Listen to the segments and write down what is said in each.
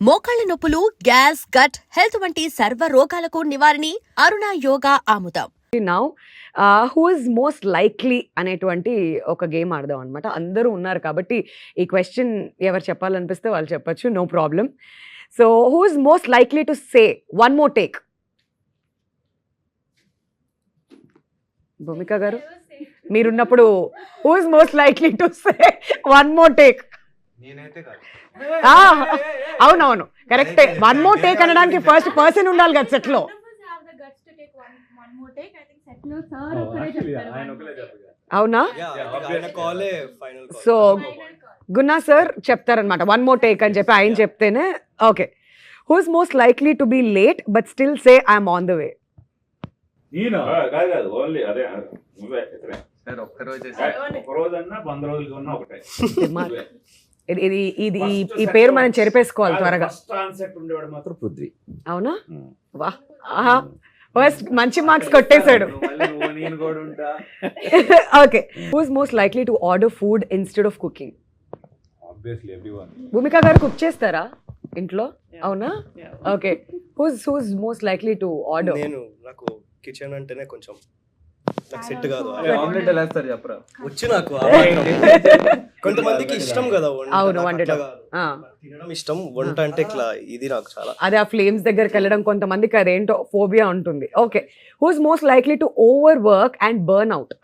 మోకాళ్ల నొప్పులు, gas, gut health వంటి సర్వ రోగాలకు నివారణి అరుణ యోగా ఆముదం. Now who is most likely అనేటువంటి ఒక గేమ్ ఆడదాం అనమాట. అందరూ ఉన్నారు కాబట్టి ఈ క్వశ్చన్ ఎవరు చెప్పాలనిపిస్తే వాళ్ళు చెప్పచ్చు, no problem. So who is most likely to say one more take? Bhumika గారు మీరున్నప్పుడు who is most likely to say one more take? అవునవును, కరెక్టే. వన్ మోర్ టేక్ అనడానికి ఫస్ట్ పర్సన్ ఉండాలి కదా సెట్ లో. అవునా? సో గున్నా సార్ చెప్తారనమాట వన్ మోర్ టేక్ అని చెప్పి. ఆయన చెప్తేనే okay. Who is most likely to be late but still say I'm on the way? ఇది ఈ పేరు మనం చెరిపేసుకోవాలి త్వరగా. అవునా? వా, ఫస్ట్ మంచి మార్క్స్ కొట్టేశాడు. Okay. Who is most likely to order food instead of cooking? Bhumika గారు కుక్ చేస్తారా ఇంట్లో? అవునా? Okay. Who is most likely to order? నేను నాకు కిచెన్ అంటేనే కొంచెం నాకు సెట్ కాదు. ఆమ్లెట్ ఎలా వేస్తారు చెప్పరా? వచ్చి నాకు కొంతమందికి ఇష్టం కదా వంట. అవును, వండటం తినడం ఇష్టం, వంట అంటే ఇట్లా ఇది నాకు చాలా. అదే ఆ ఫ్లేమ్స్ దగ్గరికి వెళ్ళడం కొంతమందికి అదేంటో ఫోబియా ఉంటుంది. Okay. Who is most likely to over work and burn out?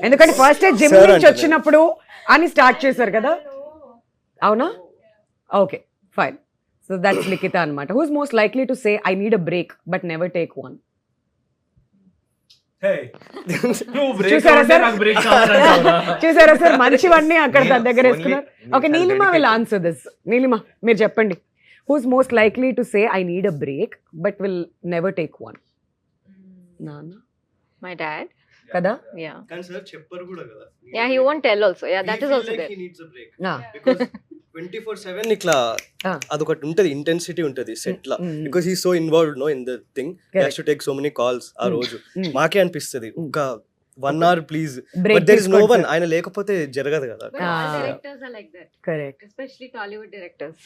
ఎందుకంటే ఫస్ట్ జిమ్ నుంచి వచ్చినప్పుడు అని స్టార్ట్ చేశారు కదా. అవునా? Okay, fine. సో దట్స్ లిఖిత అనమాట. Who is most likely to say I need a break but never take one? చూసారా sir, మంచివన్నీ అక్కడ తన దగ్గర వేసుకున్నారు. Okay, Neelima will answer this. Neelima మీరు చెప్పండి. Who is most likely to say I need a break but will never take one? నాన్న? My dad. కదా? Yeah. కానీ సార్ చెప్పరు కూడా కదా. Yeah, he won't tell also. Yeah, that is also there. He needs a break. Because 24/7 ఇట్లా అదొకటి ఉంటది, intensity ఉంటది సెట్ లా. Because he so involved no in the thing, he has to take so many calls ఆ రోజు. మాకే అనిపిస్తది ఒక 1 hour please, but there is no one. ఆయన లేకపోతే జరగదు కదా. But all directors are like that. Correct. Especially Tollywood directors.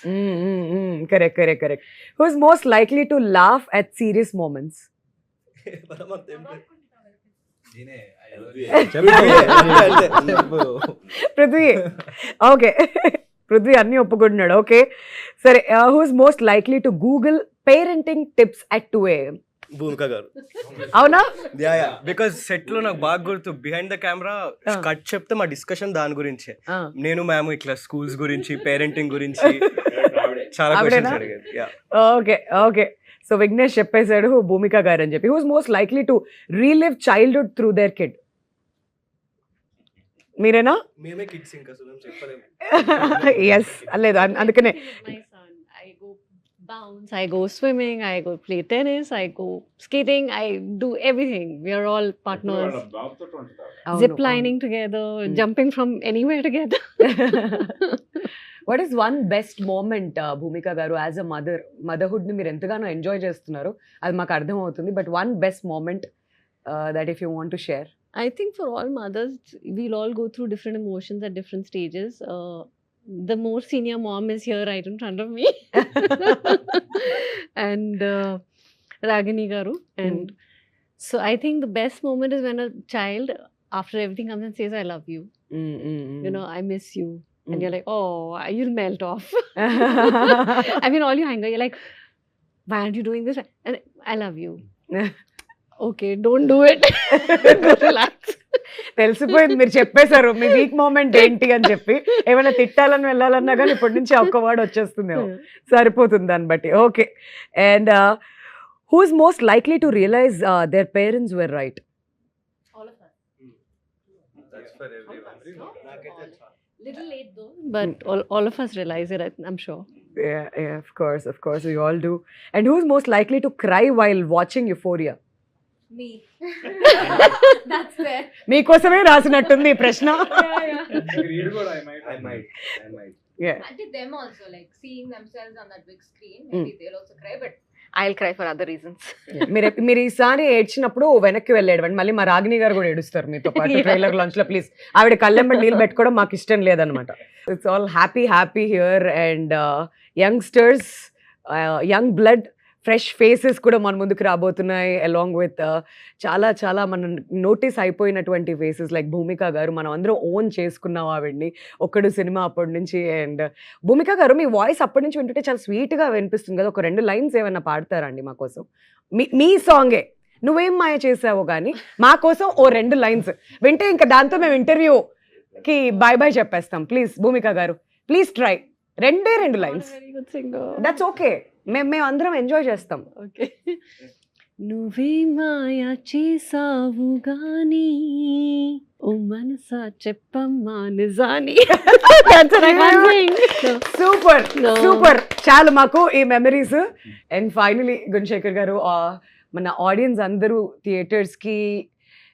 Correct. Who is most likely to laugh at serious moments? Prithvi. Okay, Prithvi అన్ని ఒప్పుకుంటున్నాడు. ఓకే సరే. Who is most likely to Google parenting tips at 2 AM? భూమిక గారు. అవునా? Because set లో నాకు బాగా గుర్తు, behind the camera cut చెప్తే మా డిస్కషన్ దాని గురించి. నేను మ్యామ్ ఇట్లా స్కూల్స్ గురించి, పేరెంటింగ్ గురించి చాలా క్వశ్చన్స్ అడిగారు. ఓకే. సో విఘ్నేష్ చెప్పేశాడు భూమిక గారు అని చెప్పి. Who is most likely to relive childhood through there kid? మీరేనా? మేమే కిడ్స్ ఇంకా చెప్పలేము. ఎస్, లేదు అందుకనే. My son, I go bounce, I go swimming, I go play tennis, I go skating, I do everything. We are all partners. Zip lining together, jumping from anywhere together. What is one best moment Bhumika గారు as అ motherhood ని మీరు ఎంతగానో enjoy చేస్తున్నారు, అది మాకు అర్థం అవుతుంది. But one best moment that if you want to share? I think for all mothers, we'll all go through different emotions at different stages. The more senior mom is here right in front of me. And Ragini Garu. And so I think the best moment is when a child, after everything, comes and says, I love you. You know, I miss you. And you're like, oh, you'll melt off. I mean, all your anger, you're like, why aren't you doing this? And I love you. Okay, don't do it. Relax. తెలిసిపోయింది, మీరు చెప్పేశారు మీ week moment ఏంటి అని చెప్పి. ఏమైనా తిట్టాలని వెళ్ళాలన్నా కానీ ఇప్పటి నుంచి ఒక్క వర్డ్ వచ్చేస్తుంది, సరిపోతుంది దాన్ని బట్టి. Okay. And who is most likely to realise their parents were right? All of us. That's for everyone. Little late though, but all of us realize it, I'm sure. Yeah, of course, we all do. And who is most likely to cry while watching Euphoria? Me. That's there. మీకోసమే రాసినట్టుంది ఈ ప్రశ్న. I might. Yeah. I did them also, like seeing themselves on that big screen. Maybe they'll also cry, but I'll cry for other reasons. మీరు ఈసారి ఏడ్చినప్పుడు వెనక్కి వెళ్ళేయండి, మళ్ళీ మా రాగిణి గారు కూడా ఏడుస్తారు మీతో పాటు Yeah. ట్రైలర్ లాంచ్ లో. ప్లీజ్, ఆవిడ కళ్ళెంబడి నీళ్ళు పెట్టుకోవడం మాకు ఇష్టం లేదనమాట. It's all happy here and youngsters, young blood, fresh faces కూడా మన ముందుకు రాబోతున్నాయి అలాంగ్ విత్ చాలా మనం నోటీస్ అయిపోయినటువంటి ఫేసెస్ లైక్ భూమిక గారు. మనం అందరం ఓన్ చేసుకున్నాం ఆవిడ్ని ఒక్కడు సినిమా అప్పటి నుంచి. అండ్ భూమిక గారు, మీ వాయిస్ అప్పటి నుంచి వింటుంటే చాలా స్వీట్గా వినిపిస్తుంది కదా, ఒక 2 లైన్స్ ఏమైనా పాడతారండి మా కోసం? మీ సాంగే నువ్వేం మాయ చేసావో కానీ మా కోసం ఓ 2 లైన్స్ వింటే ఇంకా దాంతో మేము ఇంటర్వ్యూకి బాయ్ చెప్పేస్తాం. ప్లీజ్ భూమిక గారు, please try. 2 lines, Very good singer. That's okay, మేము అందరం ఎంజాయ్ చేస్తాం. Okay. నువ్వే మాయా చేసావు గాని ఓ మనసా చెప్పమ్మా నిజాని. That's what I can't sing. Super No. Super, చాలు మాకు ఈ మెమరీస్. అండ్ ఫైనలీ గుణశేఖర్ గారు, మన ఆడియన్స్ అందరూ థియేటర్స్కి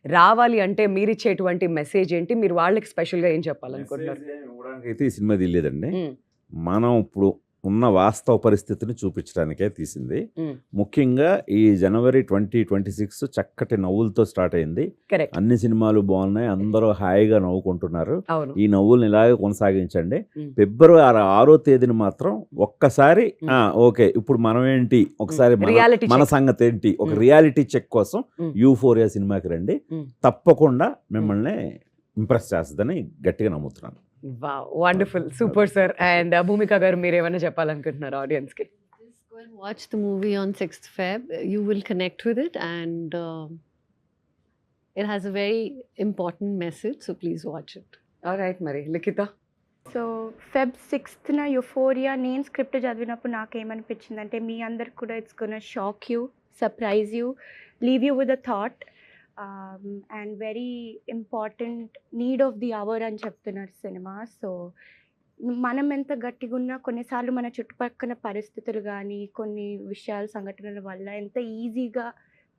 రావాలి అంటే మీరు ఇచ్చేటువంటి మెసేజ్ ఏంటి? మీరు వాళ్ళకి స్పెషల్గా ఏం చెప్పాలనుకుంటున్నారు? మెసేజ్ ఇవ్వడానికి అయితే ఈ సినిమా తీయలేదండి. మ్మ్. మనం ఇప్పుడు ఉన్న వాస్తవ పరిస్థితిని చూపించడానికే తీసింది. మ్మ్. ముఖ్యంగా ఈ జనవరి 2026 చక్కటి నవ్వులతో స్టార్ట్ అయింది. కరెక్ట్. అన్ని సినిమాలు బాగున్నాయి, అందరూ హాయిగా నవ్వుకుంటున్నారు. అవును. ఈ నవ్వుల్ని ఇలాగే కొనసాగించండి. మ్మ్. ఫిబ్రవరి 6వ తేదీని మాత్రం ఒక్కసారి ఓకే ఇప్పుడు మనం ఏంటి, ఒకసారి Reality మన check. సంగతి ఏంటి, ఒక మ్మ్. రియాలిటీ చెక్ కోసం మ్మ్. యూఫోరియా సినిమాకి రండి. మ్మ్. తప్పకుండా మిమ్మల్ని ఇంప్రెస్ చేస్తుందని గట్టిగా నమ్ముతున్నాను. Wonderful, super sir. అండ్ భూమిక గారు, మీరు ఏమైనా చెప్పాలనుకుంటున్నారు ఆడియన్స్కి? Just go and watch the movie on 6th Feb. You will connect with it, and it has a very important message, so please watch it. Right, మరి Likhitha? So Feb 6th Euphoria నేను script చదివినప్పుడు నాకేమనిపించిందంటే మీ అందరికి కూడా it's gonna shock you, surprise you, leave you with a thought and very important need of the hour అని చెప్తున్నారు cinema. So మనం ఎంత గట్టిగా ఉన్నా కొన్నిసార్లు మన చుట్టుపక్కల పరిస్థితులు కానీ కొన్ని విషయాలు సంఘటనల వల్ల ఎంత ఈజీగా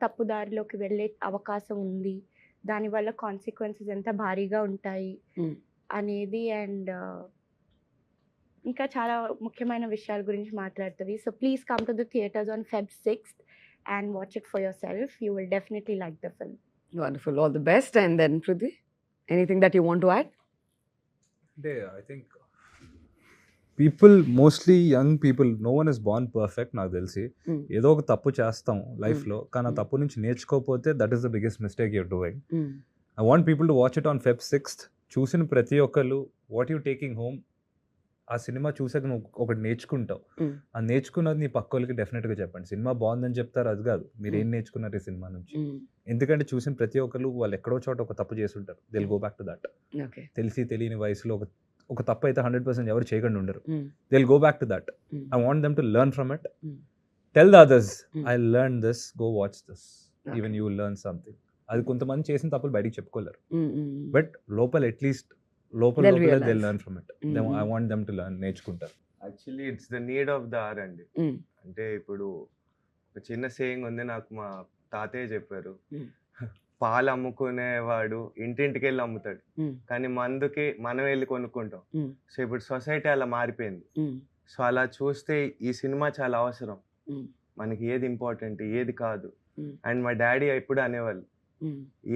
తప్పుదారిలోకి వెళ్ళే అవకాశం ఉంది, దానివల్ల కాన్సిక్వెన్సెస్ ఎంత భారీగా ఉంటాయి అనేది అండ్ ఇంకా చాలా ముఖ్యమైన విషయాల గురించి మాట్లాడుతుంది. So please come to the theatres on Feb 6th and watch it for yourself. You will definitely like the film. Wonderful, all the best. And then Prithvi, anything that you want to add? I think people, mostly young people, no one is born perfect నాకు తెలిసి. ఏదో ఒక తప్పు చేస్తాం లైఫ్లో, కానీ ఆ తప్పు నుంచి నేర్చుకోకపోతే that is the biggest mistake you're doing. I want people to watch it on Feb 6th. చూసిన ప్రతి ఒక్కరు వాట్ యూ టేకింగ్ హోమ్, ఆ సినిమా చూసాక నువ్వు ఒకటి నేర్చుకుంటావు. ఆ నేర్చుకున్నది నీ పక్క వాళ్ళకి డెఫినెట్గా చెప్పండి. సినిమా బాగుందని చెప్తారు, అది కాదు మీరు ఏం నేర్చుకున్నారు ఈ సినిమా నుంచి. ఎందుకంటే చూసిన ప్రతి ఒక్కరు వాళ్ళు ఎక్కడో చోట ఒక తప్పు చేసి ఉంటారు. They'll go back to that. తెలిసి తెలియని వయసులో ఒక తప్పు అయితే 100% ఎవరు చేయకుండా ఉండరు. They'll go back to that. I want them to learn from it. Tell the others I learn this, go watch this, even you will learn something. అది కొంతమంది చేసిన తప్పులు బయటికి చెప్పుకోలేరు, బట్ లోపల అట్లీస్ట్ లోపల they learn from it. I want them to learn, నేర్చుకుంటారు. Actually it's the need of the hour అండి. అంటే ఇప్పుడు ఒక చిన్న సేయింగ్ ఉంది, నాకు మా తాతయ్య చెప్పారు, పాలు అమ్ముకునేవాడు ఇంటింటికి వెళ్ళి అమ్ముతాడు, కానీ మందుకి మనం వెళ్ళి కొనుక్కుంటాం. సో ఇప్పుడు సొసైటీ అలా మారిపోయింది. సో అలా చూస్తే ఈ సినిమా చాలా అవసరం. మనకి ఏది ఇంపార్టెంట్ ఏది కాదు. అండ్ మా డాడీ ఎప్పుడు అనేవాళ్ళు,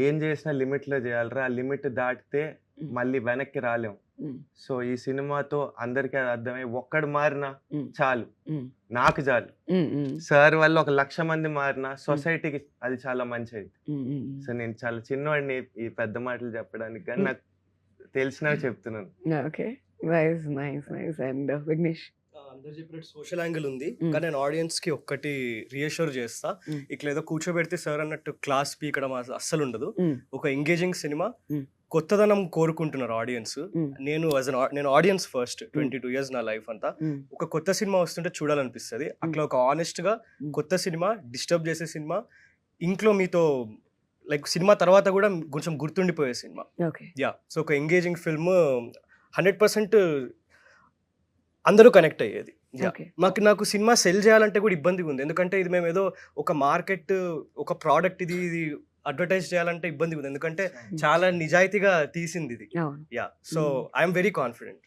ఏం చేసినా లిమిట్లో చేయాలరా, ఆ లిమిట్ దాటితే మళ్ళీ వెనక్కి రాలేం. సో ఈ సినిమాతో అందరికీ అది అర్థమై ఒక్కడు మారినా చాలు, నాకు చాలు. సార్ వల్ల 1,00,000 మంది మారినా సొసైటీకి అది చాలా మంచిది. సో నేను చాలా చిన్నవాడిని ఈ పెద్ద మాటలు చెప్పడానికి, కానీ నాకు తెలిసినవి చెప్తున్నాను. Okay, nice nice nice. And Vignesh? అందరు చెప్పినట్టు సోషల్ యాంగిల్ ఉంది, కానీ నేను ఆడియన్స్ కి ఒక్కటి రియాష్యూర్ చేస్తా, ఇట్లా ఏదో కూర్చోబెడితే సార్ అన్నట్టు క్లాస్ పీకడం అస్సలు ఉండదు. ఒక ఎంగేజింగ్ సినిమా, కొత్తదనం కోరుకుంటున్నారు ఆడియన్స్. నేను ఆడియన్స్ ఫస్ట్ 22 years నా లైఫ్ అంతా. ఒక కొత్త సినిమా వస్తుంటే చూడాలనిపిస్తుంది. అట్లా ఒక ఆనెస్ట్ గా కొత్త సినిమా, డిస్టర్బ్ చేసే సినిమా, ఇంట్లో మీతో లైక్ సినిమా తర్వాత కూడా కొంచెం గుర్తుండిపోయే సినిమా. యా, సో ఒక ఎంగేజింగ్ ఫిల్మ్ 100% అందరూ కనెక్ట్ అయ్యేది. నాకు సినిమా సెల్ చేయాలంటే కూడా ఇబ్బందిగా ఉంది, ఎందుకంటే ఇది మేము ఏదో ఒక మార్కెట్, ఒక ప్రోడక్ట్, ఇది అడ్వర్టైజ్ చేయాలంటే ఇబ్బందిగా ఉంది, ఎందుకంటే చాలా నిజాయితీగా తీసింది ఇది. Yeah, so I'm very confident.